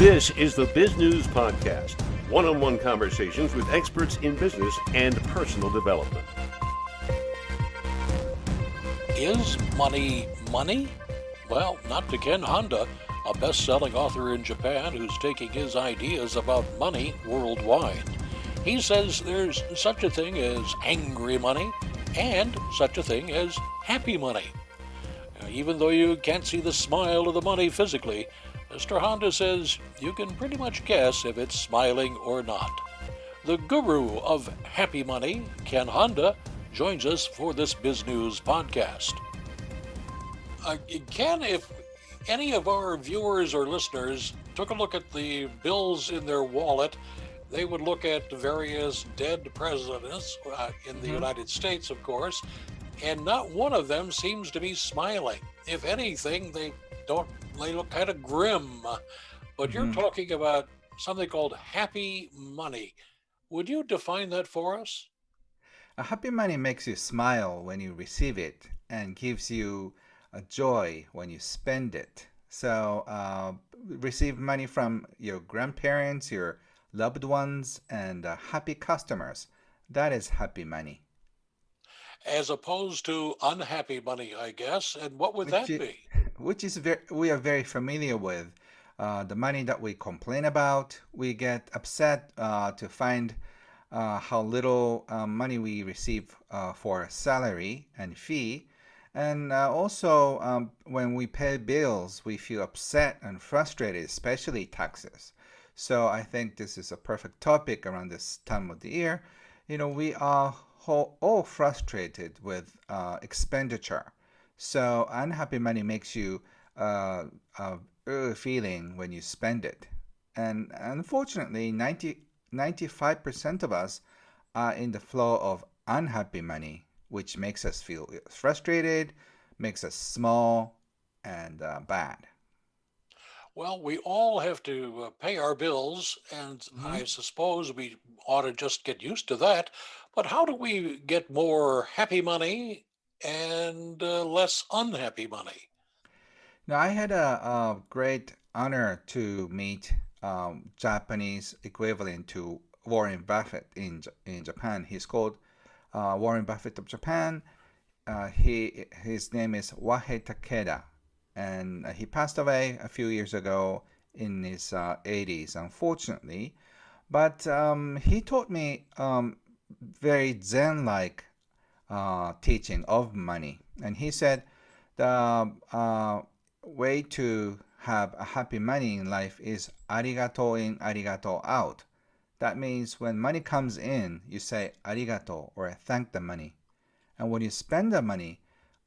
This is the Bizgnus Podcast, one-on-one conversations with experts in business and personal development. Is money money? Well, not to Ken Honda, a best-selling author in Japan who's taking his ideas about money worldwide. He says there's such a thing as angry money and such a thing as happy money. Even though you can't see the smile of the money physically, Mr. Honda says you can pretty much guess if it's smiling or not. The guru of happy money, Ken Honda, joins us for this Bizgnus podcast. Ken, if any of our viewers or listeners took a look at the bills in their wallet, they would look at various dead presidents in the United States, of course, and not one of them seems to be smiling. If anything, they look kind of grim. But you're talking about something called happy money. Would you define that for us? A happy money makes you smile when you receive it and gives you a joy when you spend it. So receive money from your grandparents, your loved ones, and happy customers. That is happy money. As opposed to unhappy money, I guess. And what would that be? Which is we are very familiar with. The money that we complain about, we get upset to find how little money we receive for salary and fee. And also, when we pay bills, we feel upset and frustrated, especially taxes. So I think this is a perfect topic around this time of the year. You know, we are all frustrated with expenditure. So unhappy money makes you feeling when you spend it. And unfortunately, 95% of us are in the flow of unhappy money, which makes us feel frustrated, makes us small and bad. Well, we all have to pay our bills, and I suppose we ought to just get used to that. But how do we get more happy money and less unhappy money? Now, I had a great honor to meet Japanese equivalent to Warren Buffett in Japan. He's called Warren Buffett of Japan. His name is Wahei Takeda, and he passed away a few years ago in his 80s, unfortunately. But he taught me very Zen-like teaching of money, and he said the way to have a happy money in life is arigato in, arigato out. That means when money comes in, you say arigato or thank the money. And when you spend the money,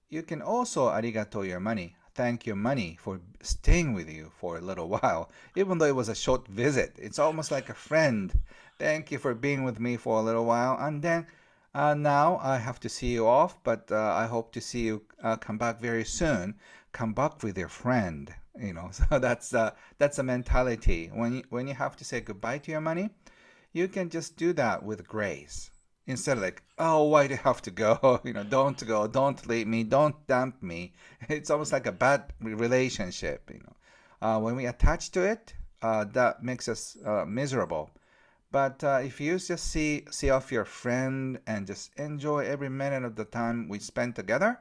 you can also arigato your money, thank your money for staying with you for a little while, even though it was a short visit. It's almost like a friend. Thank you for being with me for a little while. And then now I have to see you off, but I hope to see you come back very soon. Come back with your friend. You know, so that's a mentality. When you have to say goodbye to your money, you can just do that with grace. Instead of like, oh, why do you have to go? You know, don't go, don't leave me, don't dump me. It's almost like a bad relationship. You know, when we attach to it, that makes us miserable. But if you just see off your friend and just enjoy every minute of the time we spend together,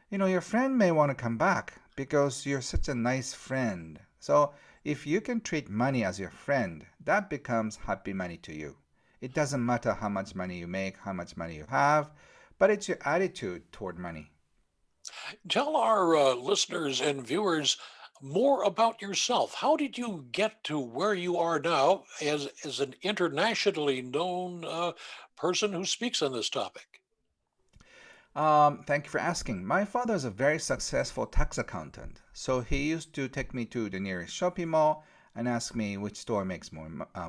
you know, your friend may want to come back because you're such a nice friend. So if you can treat money as your friend, that becomes happy money to you. It doesn't matter how much money you make, how much money you have, but it's your attitude toward money. Tell our listeners and viewers more about yourself. How did you get to where you are now as an internationally known person who speaks on this topic? Thank you for asking. My father is a very successful tax accountant, so he used to take me to the nearest shopping mall and ask me which store makes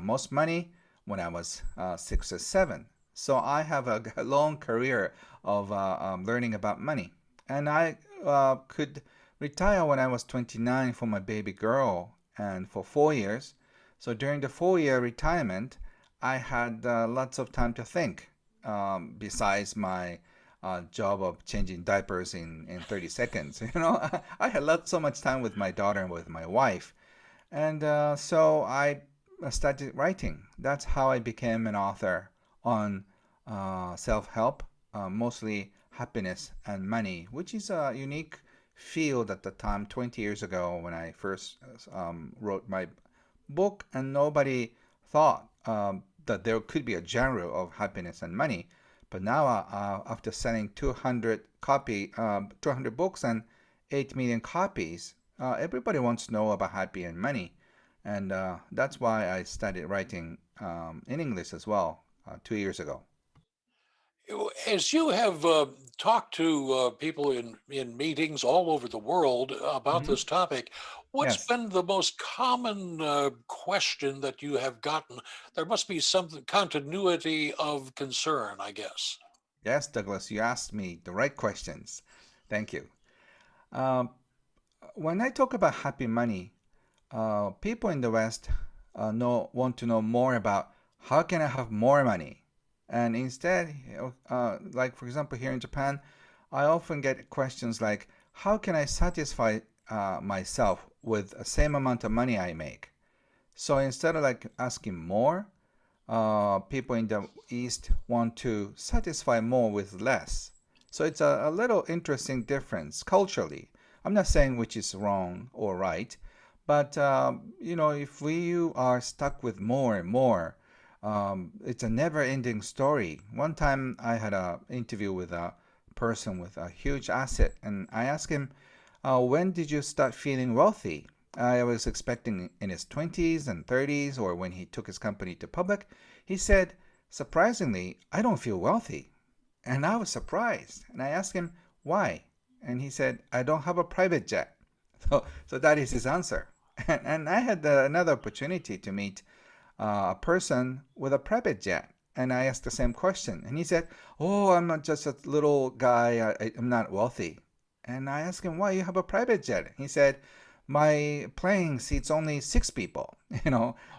most money when I was 6 or 7. So I have a long career of learning about money, and I could retire when I was 29 for my baby girl, and for 4 years. So during the 4 year retirement, I had lots of time to think. Besides my job of changing diapers in 30 seconds. You know, I had so much time with my daughter and with my wife. And so I started writing. That's how I became an author on self-help, mostly happiness and money, which is a unique field at the time, 20 years ago when I first wrote my book, and nobody thought that there could be a genre of happiness and money. But now, after selling 200 books and 8 million copies, everybody wants to know about happy and money. And that's why I started writing in English as well 2 years ago. As you have talked to people in meetings all over the world about Hmm. this topic, what's Yes. been the most common question that you have gotten? There must be some continuity of concern, I guess. Yes, Douglas, you asked me the right questions. Thank you. Um, when I talk about happy money, people in the West want to know more about how can I have more money, and instead, like for example, here in Japan, I often get questions like, how can I satisfy myself with the same amount of money I make? So instead of like asking more, people in the East want to satisfy more with less. So it's a little interesting difference culturally. I'm not saying which is wrong or right, but if we are stuck with more and more, it's a never-ending story. One time I had an interview with a person with a huge asset, and I asked him, when did you start feeling wealthy? I was expecting in his 20s and 30s or when he took his company to public. He said, surprisingly, I don't feel wealthy. And I was surprised. And I asked him, why? And he said, I don't have a private jet. So that is his answer. And I had another opportunity to meet a person with a private jet. And I asked the same question. And he said, oh, I'm not just a little guy. I'm not wealthy. And I asked him, why you have a private jet? He said, my plane seats only 6 people.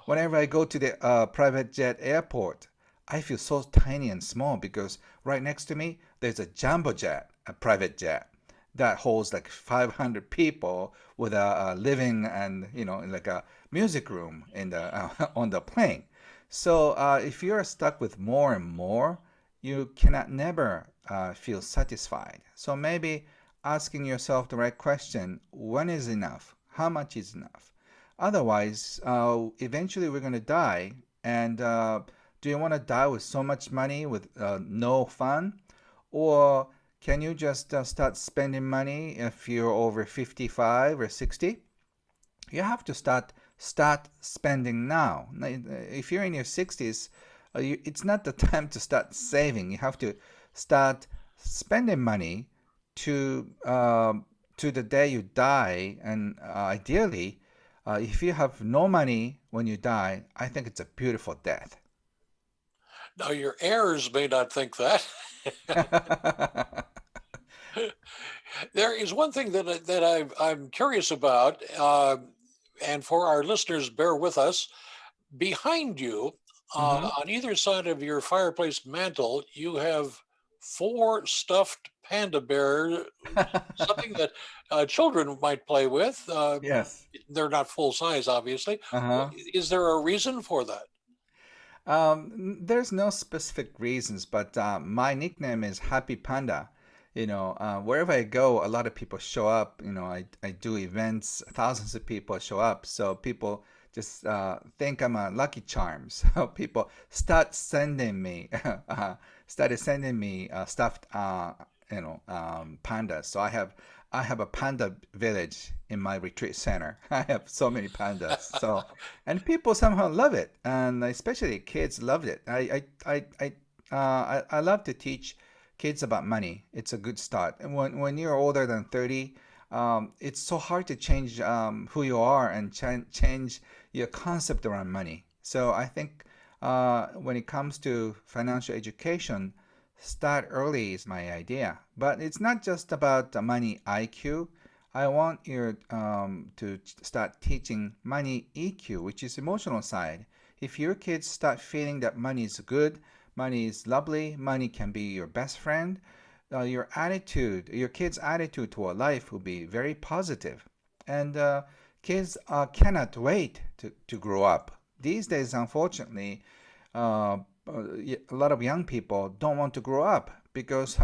Whenever I go to the private jet airport, I feel so tiny and small because right next to me, there's a jumbo jet, a private jet that holds like 500 people with a living and like a music room in the on the plane. So if you're stuck with more and more, you cannot never feel satisfied. So maybe asking yourself the right question: when is enough? How much is enough? Otherwise, eventually we're going to die. And do you want to die with so much money with no fun? Or can you just start spending money if you're over 55 or 60? You have to start spending now. If you're in your 60s, it's not the time to start saving. You have to start spending money to to the day you die. And ideally, if you have no money when you die, I think it's a beautiful death. Now, your heirs may not think that. There is one thing I'm curious about, and for our listeners, bear with us. Behind you, Hmm. on either side of your fireplace mantle, you have four stuffed panda bears, something that children might play with. Yes. They're not full size, obviously. Uh-huh. Is there a reason for that? There's no specific reasons, but my nickname is Happy Panda. Wherever I go, a lot of people show up. I do events, thousands of people show up. So people just think I'm a lucky charm. So people started sending me stuffed, pandas. So I have a panda village in my retreat center. I have so many pandas. So, and people somehow love it, and especially kids loved it. I love to teach kids about money. It's a good start. And when you're older than 30, it's so hard to change who you are and change your concept around money. So I think when it comes to financial education, start early is my idea. But it's not just about the money IQ. I want you to start teaching money EQ, which is emotional side. If your kids start feeling that money is good, money is lovely, money can be your best friend, your kids' attitude toward life will be very positive. And kids cannot wait to grow up. These days, unfortunately, uh, a lot of young people don't want to grow up because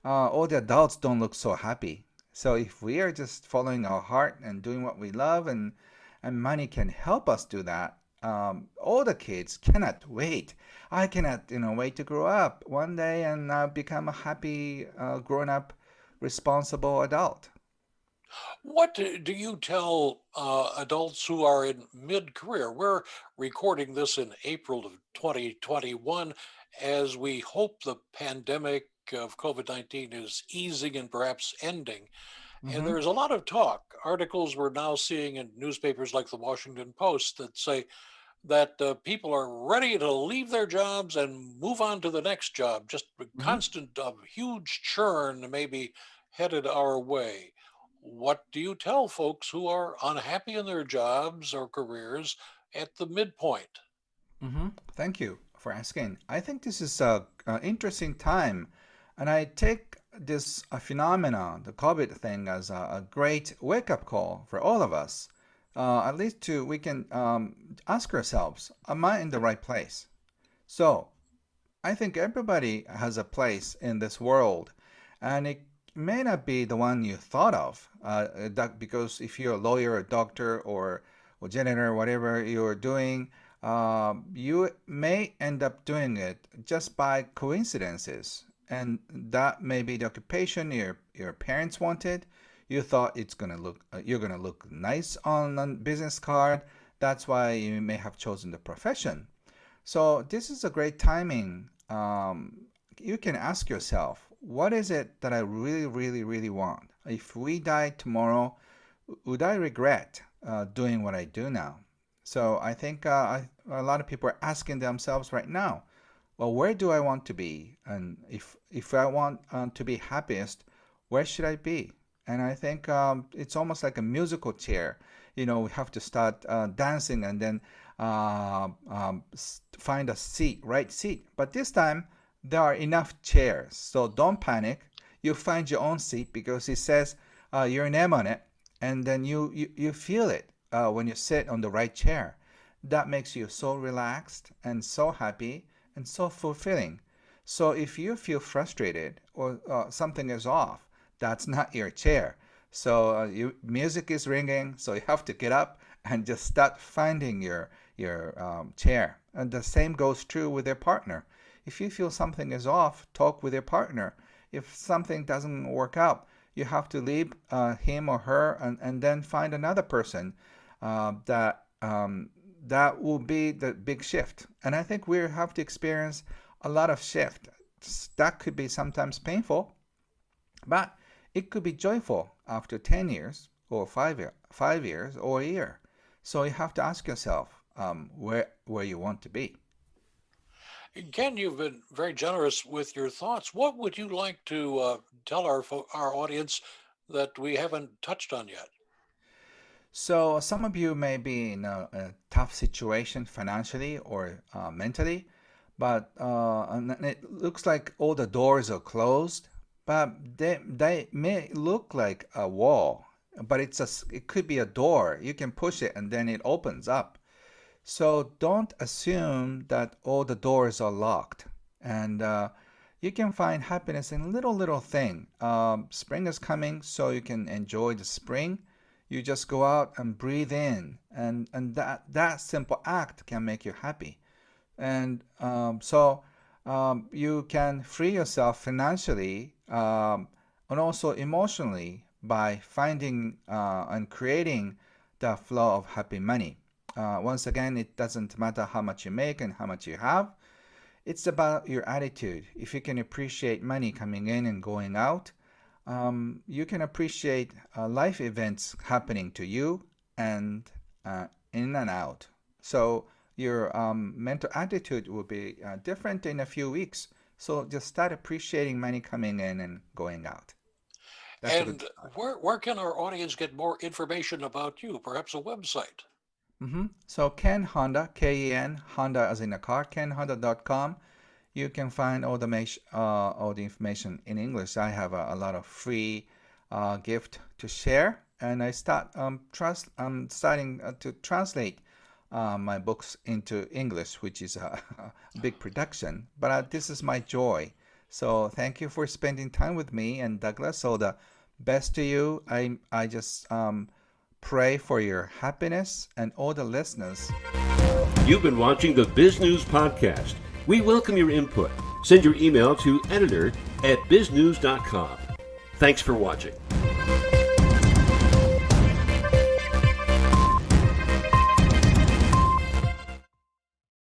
all the adults don't look so happy. So if we are just following our heart and doing what we love, and money can help us do that, all the kids cannot wait. I cannot, wait to grow up one day and become a happy, grown-up, responsible adult. What do you tell adults who are in mid-career? We're recording this in April of 2021 as we hope the pandemic of COVID-19 is easing and perhaps ending. And Mm-hmm. there is a lot of talk. Articles we're now seeing in newspapers like the Washington Post that say that people are ready to leave their jobs and move on to the next job. Just a Mm-hmm. constant huge churn maybe headed our way. What do you tell folks who are unhappy in their jobs or careers at the midpoint? Mm-hmm. Thank you for asking. I think this is a interesting time, and I take this phenomenon, the COVID thing, as a great wake-up call for all of us. At least to we can ask ourselves, am I in the right place? So I think everybody has a place in this world, and it may not be the one you thought of. Because if you're a lawyer, a doctor, or janitor, whatever you're doing, you may end up doing it just by coincidences, and that may be the occupation your parents wanted. You thought it's gonna look you're gonna look nice on a business card. That's why you may have chosen the profession. So this is a great timing. You can ask yourself, what is it that I really, really, really want? If we die tomorrow, would I regret doing what I do now? So I think a lot of people are asking themselves right now, well, where do I want to be? And if I want to be happiest, where should I be? And I think it's almost like a musical chair. We have to start dancing and then find a seat, right seat. But this time, there are enough chairs. So don't panic. You find your own seat because it says your name on it. And then you feel it when you sit on the right chair. That makes you so relaxed and so happy and so fulfilling. So if you feel frustrated or something is off, that's not your chair. So music is ringing, so you have to get up and just start finding your chair. And the same goes true with your partner. If you feel something is off, talk with your partner. If something doesn't work out, you have to leave him or her and then find another person that will be the big shift. And I think we have to experience a lot of shift. That could be sometimes painful, but it could be joyful after 10 years or 5 years or a year. So you have to ask yourself where you want to be. Ken, you've been very generous with your thoughts. What would you like to tell our audience that we haven't touched on yet? So some of you may be in a tough situation financially or mentally, but and it looks like all the doors are closed, but they may look like a wall, but it could be a door. You can push it and then it opens up. So don't assume that all the doors are locked, and you can find happiness in little thing. Spring is coming, so you can enjoy the spring. You just go out and breathe in, and that simple act can make you happy. And you can free yourself financially and also emotionally by finding and creating the flow of happy money. Once again, it doesn't matter how much you make and how much you have. It's about your attitude. If you can appreciate money coming in and going out, you can appreciate life events happening to you and in and out. So your mental attitude will be different in a few weeks. So just start appreciating money coming in and going out. That's a good And start. where can our audience get more information about you? Perhaps a website. So Ken Honda, Ken, Honda as in a car, kenhonda.com. You can find all the information in English. I have a lot of free gift to share, and I starting to translate my books into English, which is a big production. But this is my joy. So thank you for spending time with me and Douglas. So the best to you. I just pray for your happiness and all the listeners. You've been watching the Bizgnus podcast. We welcome your input. Send your email to editor@biznews.com. Thanks for watching.